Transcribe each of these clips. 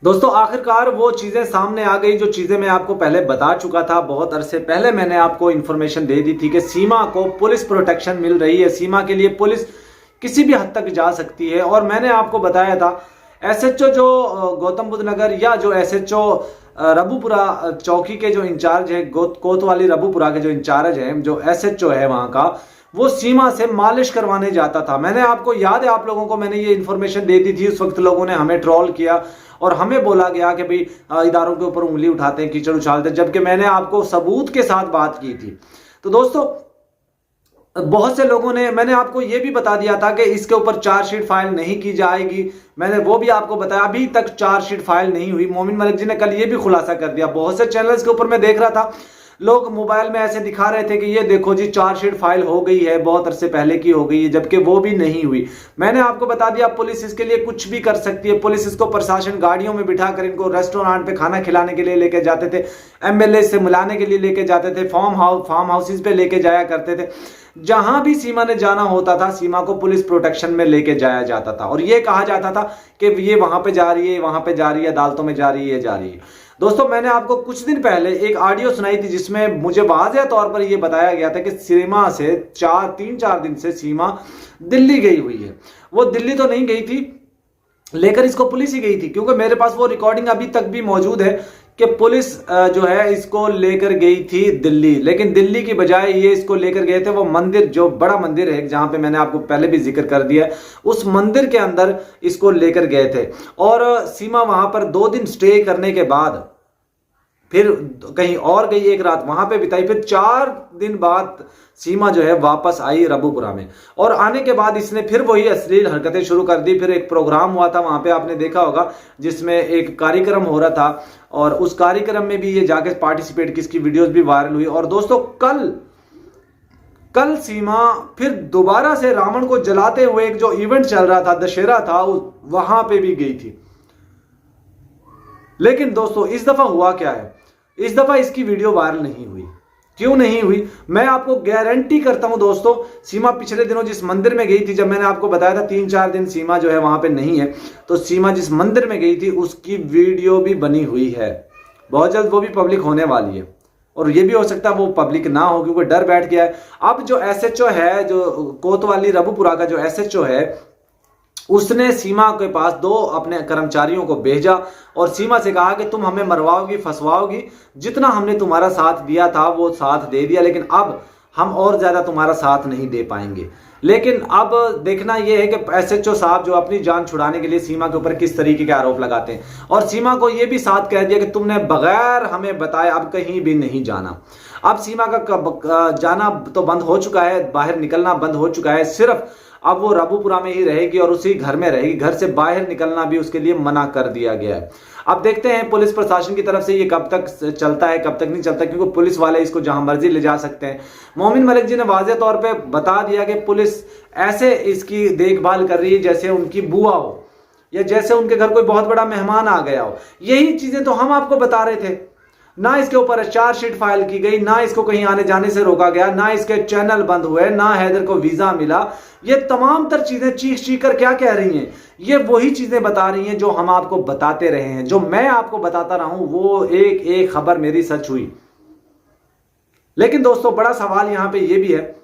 दोस्तों आखिरकार वो चीजें सामने आ गई जो चीजें मैं आपको पहले बता चुका था। बहुत अरसे पहले मैंने आपको इन्फॉर्मेशन दे दी थी कि सीमा को पुलिस प्रोटेक्शन मिल रही है। सीमा के लिए पुलिस किसी भी हद तक जा सकती है। और मैंने आपको बताया था एसएचओ जो गौतम बुद्ध नगर या जो एसएचओ रबूपुरा चौकी के जो इंचार्ज है, कोतवाली रबूपुरा के जो इंचार्ज है, जो एसएचओ है वहां का, वो सीमा से मालिश करवाने जाता था। मैंने आपको याद है, आप लोगों को मैंने ये इन्फॉर्मेशन दे दी थी। उस वक्त लोगों ने हमें ट्रोल किया और हमें बोला गया कि भाई इदारों के ऊपर उंगली उठाते हैं, कीचड़ उछालते हैं, जबकि मैंने आपको सबूत के साथ बात की थी। तो दोस्तों बहुत से लोगों ने, मैंने आपको यह भी बता दिया था कि इसके ऊपर चार्जशीट फाइल नहीं की जाएगी। मैंने वो भी आपको बताया, अभी तक चार्जशीट फाइल नहीं हुई। मोमिन मलिक जी ने कल ये भी खुलासा कर दिया। बहुत से चैनल्स के ऊपर मैं देख रहा था, लोग मोबाइल में ऐसे दिखा रहे थे कि ये देखो जी चार्जशीट फाइल हो गई है, बहुत अरसे पहले की हो गई है, जबकि वो भी नहीं हुई। मैंने आपको बता दिया पुलिस इसके लिए कुछ भी कर सकती है। पुलिस इसको, प्रशासन गाड़ियों में बिठाकर इनको रेस्टोरेंट पे खाना खिलाने के लिए लेके जाते थे, एमएलए से मिलाने के लिए लेके जाते थे, फार्म हाउसेज पे लेके जाया करते थे। जहां भी सीमा ने जाना होता था, सीमा को पुलिस प्रोटेक्शन में लेके जाया जाता था और यह कहा जाता था कि ये वहां पे जा रही है, वहां पे जा रही है, अदालतों में जा रही है, जा रही है। दोस्तों मैंने आपको कुछ दिन पहले एक ऑडियो सुनाई थी जिसमें मुझे वाज़ेह तौर पर यह बताया गया था कि सीमा से 3-4 दिन से सीमा दिल्ली गई हुई है। वो दिल्ली तो नहीं गई थी, लेकर इसको पुलिस ही गई थी, क्योंकि मेरे पास वो रिकॉर्डिंग अभी तक भी मौजूद है कि पुलिस जो है इसको लेकर गई थी दिल्ली। लेकिन दिल्ली की बजाय ये इसको लेकर गए थे वो मंदिर, जो बड़ा मंदिर है जहां पे मैंने आपको पहले भी जिक्र कर दिया, उस मंदिर के अंदर इसको लेकर गए थे। और सीमा वहां पर 2 दिन स्टे करने के बाद फिर कहीं और गई, एक रात वहां पे बिताई, फिर 4 दिन बाद सीमा जो है वापस आई रबूपुरा में। और आने के बाद इसने फिर वही अश्लील हरकतें शुरू कर दी। फिर एक प्रोग्राम हुआ था वहां पे, आपने देखा होगा, जिसमें एक कार्यक्रम हो रहा था और उस कार्यक्रम में भी ये जाके पार्टिसिपेट की, इसकी वीडियोस भी वायरल हुई। और दोस्तों कल सीमा फिर दोबारा से रावण को जलाते हुए एक जो इवेंट चल रहा था, दशहरा था, वहां पे भी गई थी। लेकिन दोस्तों इस दफा हुआ क्या है, इस दफा इसकी वीडियो वायरल नहीं हुई। क्यों नहीं हुई? मैं आपको गारंटी करता हूं दोस्तों, सीमा पिछले दिनों जिस मंदिर में गई थी, जब मैंने आपको बताया था 3-4 दिन सीमा जो है वहां पे नहीं है, तो सीमा जिस मंदिर में गई थी उसकी वीडियो भी बनी हुई है। बहुत जल्द वो भी पब्लिक होने वाली है और ये भी हो सकता है वो पब्लिक ना हो, क्योंकि डर बैठ गया है। अब जो एसएचओ है, जो कोतवाली रबूपुरा का जो एसएचओ है, उसने सीमा के पास 2 अपने कर्मचारियों को भेजा और सीमा से कहा कि तुम हमें मरवाओगी, फंसवाओगी, जितना हमने तुम्हारा साथ दिया था वो साथ दे दिया, लेकिन अब हम और ज्यादा तुम्हारा साथ नहीं दे पाएंगे। लेकिन अब देखना यह है कि एसएचओ साहब जो अपनी जान छुड़ाने के लिए सीमा के ऊपर किस तरीके के आरोप लगाते हैं। और सीमा को यह भी साथ कह दिया कि तुमने बगैर हमें बताए अब कहीं भी नहीं जाना। अब सीमा का जाना तो बंद हो चुका है, बाहर निकलना बंद हो चुका है, सिर्फ अब वो रबूपुरा में ही रहेगी और उसी घर में रहेगी। घर से बाहर निकलना भी उसके लिए मना कर दिया गया है। अब देखते हैं पुलिस प्रशासन की तरफ से ये कब तक चलता है, कब तक नहीं चलता, क्योंकि पुलिस वाले इसको जहां मर्जी ले जा सकते हैं। मोमिन मलिक जी ने वाज़ेह तौर पे बता दिया कि पुलिस ऐसे इसकी देखभाल कर रही है जैसे उनकी बुआ हो या जैसे उनके घर कोई बहुत बड़ा मेहमान आ गया हो। यही चीजें तो हम आपको बता रहे थे। ना इसके ऊपर चार्जशीट फाइल की गई, ना इसको कहीं आने जाने से रोका गया, ना इसके चैनल बंद हुए, ना हैदर को वीजा मिला। ये तमाम तर चीजें चीख कर क्या कह रही हैं? ये वही चीजें बता रही हैं जो हम आपको बताते रहे हैं, जो मैं आपको बताता रहा हूं, वो एक एक खबर मेरी सच हुई। लेकिन दोस्तों बड़ा सवाल यहां पे ये भी है,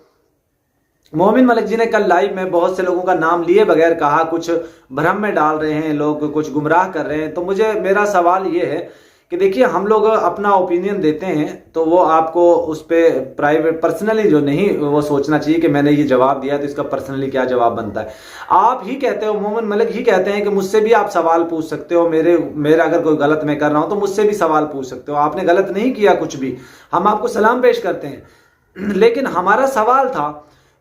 मोमिन मलिक जी ने कल लाइव में बहुत से लोगों का नाम लिए बगैर कहा, कुछ भ्रम में डाल रहे हैं लोग, कुछ गुमराह कर रहे हैं। तो मेरा सवाल ये है कि देखिए, हम लोग अपना ओपिनियन देते हैं तो वो आपको उस पर प्राइवेट पर्सनली जो नहीं वो सोचना चाहिए कि मैंने ये जवाब दिया तो इसका पर्सनली क्या जवाब बनता है। आप ही कहते हो, मोमिन मलिक ही कहते हैं कि मुझसे भी आप सवाल पूछ सकते हो, मेरा अगर कोई गलत मैं कर रहा हूं तो मुझसे भी सवाल पूछ सकते हो। आपने गलत नहीं किया कुछ भी, हम आपको सलाम पेश करते हैं। लेकिन हमारा सवाल था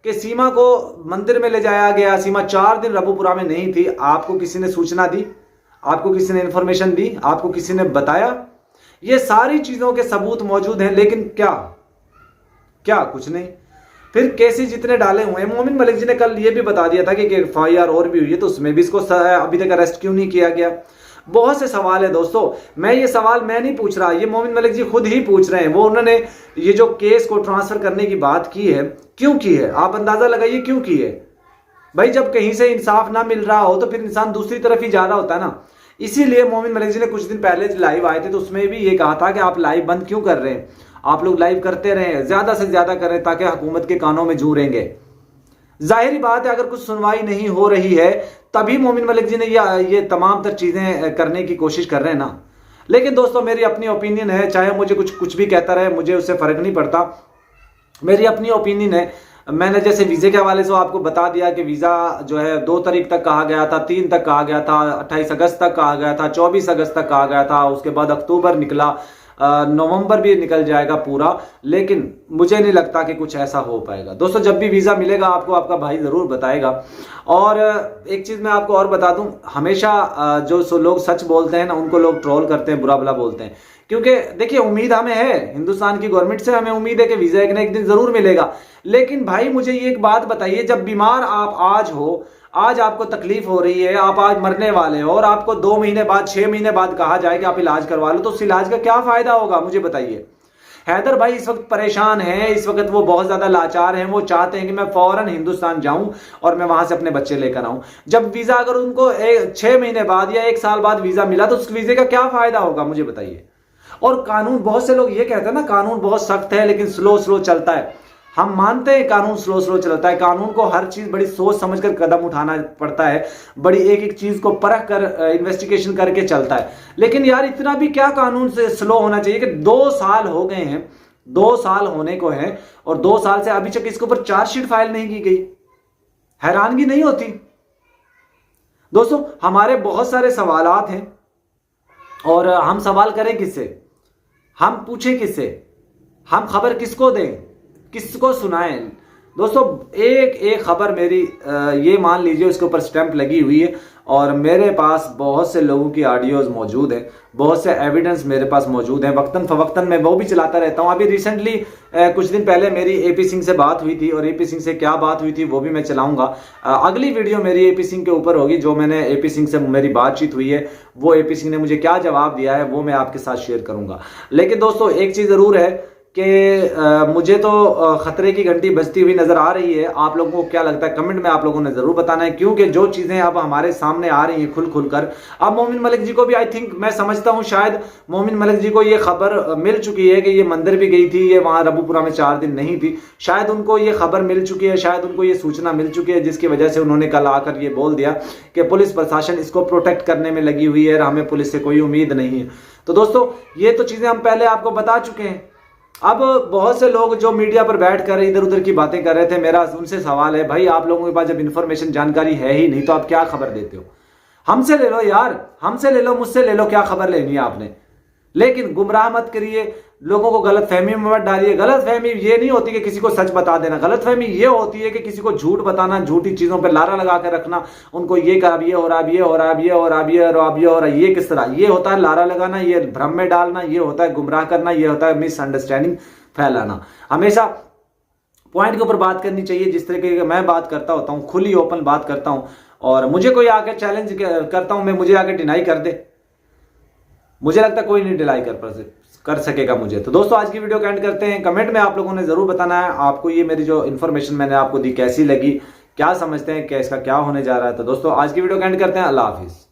कि सीमा को मंदिर में ले जाया गया, सीमा 4 दिन रबूपुरा में नहीं थी, आपको किसी ने सूचना दी, आपको किसी ने इंफॉर्मेशन दी, आपको किसी ने बताया? ये सारी चीजों के सबूत मौजूद हैं, लेकिन क्या कुछ नहीं। फिर केसेस जितने डाले हुए हैं, मोमिन मलिक जी ने कल ये भी बता दिया था कि एफआईआर और भी हुई है, तो उसमें भी इसको अभी तक अरेस्ट क्यों नहीं किया गया? बहुत से सवाल है दोस्तों। ये सवाल मैं नहीं पूछ रहा, ये मोमिन मलिक जी खुद ही पूछ रहे हैं। वो उन्होंने ये जो केस को ट्रांसफर करने की बात की है, क्यों की है? आप अंदाजा लगाइए क्यों की है। भाई जब कहीं से इंसाफ ना मिल रहा हो तो फिर इंसान दूसरी तरफ ही जा रहा होता है ना। इसीलिए मोमिन मलिक जी ने कुछ दिन पहले लाइव आए थे तो उसमें भी ये कहा था कि आप लाइव बंद क्यों कर रहे हैं, आप लोग लाइव करते रहें, ज्यादा से ज्यादा करें ताकि हुकूमत के कानों में जू रहेंगे। जाहिर बात है अगर कुछ सुनवाई नहीं हो रही है तभी मोमिन मलिक जी ने ये तमाम तर चीजें करने की कोशिश कर रहे हैं ना। लेकिन दोस्तों मेरी अपनी ओपिनियन है, चाहे मुझे कुछ भी कहता रहे, मुझे उससे फर्क नहीं पड़ता, मेरी अपनी ओपिनियन है। मैंने जैसे वीजे के हवाले से आपको बता दिया कि वीजा जो है 2 तारीख तक कहा गया था, 3 तक कहा गया था, 28 अगस्त तक कहा गया था, 24 अगस्त तक कहा गया था, उसके बाद अक्टूबर निकला, नवंबर भी निकल जाएगा पूरा, लेकिन मुझे नहीं लगता कि कुछ ऐसा हो पाएगा। दोस्तों जब भी वीजा मिलेगा आपको आपका भाई जरूर बताएगा। और एक चीज मैं आपको और बता दूं, हमेशा जो लोग सच बोलते हैं ना उनको लोग ट्रोल करते हैं, बुरा भला बोलते हैं, क्योंकि देखिए उम्मीद हमें है, हिंदुस्तान की गवर्नमेंट से हमें उम्मीद है कि वीजा एक ना एक दिन जरूर मिलेगा। लेकिन भाई मुझे ये एक बात बताइए, जब बीमार आप आज हो, आज आपको तकलीफ हो रही है, आप आज मरने वाले हो और आपको 2 महीने बाद 6 महीने बाद कहा जाए कि आप इलाज करवा लो, तो उस इलाज का क्या फायदा होगा मुझे बताइए। हैदर भाई इस वक्त परेशान है, इस वक्त वो बहुत ज्यादा लाचार हैं, वो चाहते हैं कि मैं फौरन हिंदुस्तान जाऊं और मैं वहां से अपने बच्चे लेकर आऊं। जब वीजा अगर उनको 6 महीने बाद या 1 साल बाद वीजा मिला तो उस वीजे का क्या फायदा होगा मुझे बताइए। और कानून, बहुत से लोग ये कहते हैं ना कानून बहुत सख्त है लेकिन स्लो स्लो चलता है। हम मानते हैं कानून स्लो स्लो चलता है, कानून को हर चीज बड़ी सोच समझकर कदम उठाना पड़ता है, बड़ी एक एक चीज को परख कर इन्वेस्टिगेशन करके चलता है। लेकिन यार इतना भी क्या कानून से स्लो होना चाहिए कि 2 साल हो गए हैं, 2 साल होने को हैं और 2 साल से अभी तक इसके ऊपर चार्जशीट फाइल नहीं की गई। हैरानगी नहीं होती दोस्तों? हमारे बहुत सारे सवालात हैं और हम सवाल करें किससे, हम पूछें किससे, हम खबर किसको दें, किसको सुनाएं? दोस्तों एक खबर मेरी ये मान लीजिए उसके ऊपर स्टैंप लगी हुई है और मेरे पास बहुत से लोगों की ऑडियोज मौजूद हैं, बहुत से एविडेंस मेरे पास मौजूद हैं, वक्तन फवक्तन मैं वो भी चलाता रहता हूं। अभी रिसेंटली कुछ दिन पहले मेरी एपी सिंह से बात हुई थी और एपी सिंह से क्या बात हुई थी वो भी मैं चलाऊंगा। अगली वीडियो मेरी एपी सिंह के ऊपर होगी, जो मैंने एपी सिंह से मेरी बातचीत हुई है, वो एपी सिंह ने मुझे क्या जवाब दिया है वो मैं आपके साथ शेयर करूंगा। लेकिन दोस्तों एक चीज जरूर है कि मुझे तो खतरे की घंटी बजती हुई नजर आ रही है। आप लोगों को क्या लगता है कमेंट में आप लोगों ने जरूर बताना है, क्योंकि जो चीजें अब हमारे सामने आ रही हैं खुल खुल कर, अब मोमिन मलिक जी को भी आई थिंक, मैं समझता हूं शायद मोमिन मलिक जी को ये खबर मिल चुकी है कि ये मंदिर भी गई थी, ये वहां रबूपुरा में 4 दिन नहीं थी, शायद उनको ये खबर मिल चुकी है, शायद उनको ये सूचना मिल चुकी है, जिसकी वजह से उन्होंने कल आकर ये बोल दिया कि पुलिस प्रशासन इसको प्रोटेक्ट करने में लगी हुई है और हमें पुलिस से कोई उम्मीद नहीं है। तो दोस्तों ये तो चीजें हम पहले आपको बता चुके हैं। अब बहुत से लोग जो मीडिया पर बैठकर इधर उधर की बातें कर रहे थे, मेरा उनसे सवाल है, भाई आप लोगों के पास जब इन्फॉर्मेशन जानकारी है ही नहीं तो आप क्या खबर देते हो? हमसे ले लो यार, हमसे ले लो, मुझसे ले लो, क्या खबर लेनी है आपने। लेकिन गुमराह मत करिए, लोगों को गलत फहमी में मत डालिए। गलत फहमी ये नहीं होती कि किसी को सच बता देना, गलत फहमी ये होती है कि किसी को झूठ बताना, झूठी चीजों पर लारा लगा कर रखना, उनको ये कर, अब ये हो रहा, अब ये हो रहा, अब ये हो रहा, अब ये हो रहा, अब ये हो रहा। ये किस तरह? ये होता है लारा लगाना, ये भ्रम में डालना, ये होता है गुमराह करना, ये होता है मिसअंडरस्टैंडिंग फैलाना। हमेशा पॉइंट के ऊपर बात करनी चाहिए, जिस तरीके की मैं बात करता होता हूं, खुली ओपन बात करता हूं, और मुझे कोई आके चैलेंज करता हूं, मैं मुझे आके डिनाई कर दे, मुझे लगता है कोई नहीं डिनाई कर सकेगा मुझे। तो दोस्तों आज की वीडियो का एंड करते हैं। कमेंट में आप लोगों ने जरूर बताना है आपको ये मेरी जो इन्फॉर्मेशन मैंने आपको दी कैसी लगी, क्या समझते हैं, क्या इसका क्या होने जा रहा है। तो दोस्तों आज की वीडियो का एंड करते हैं। अल्लाह हाफिज।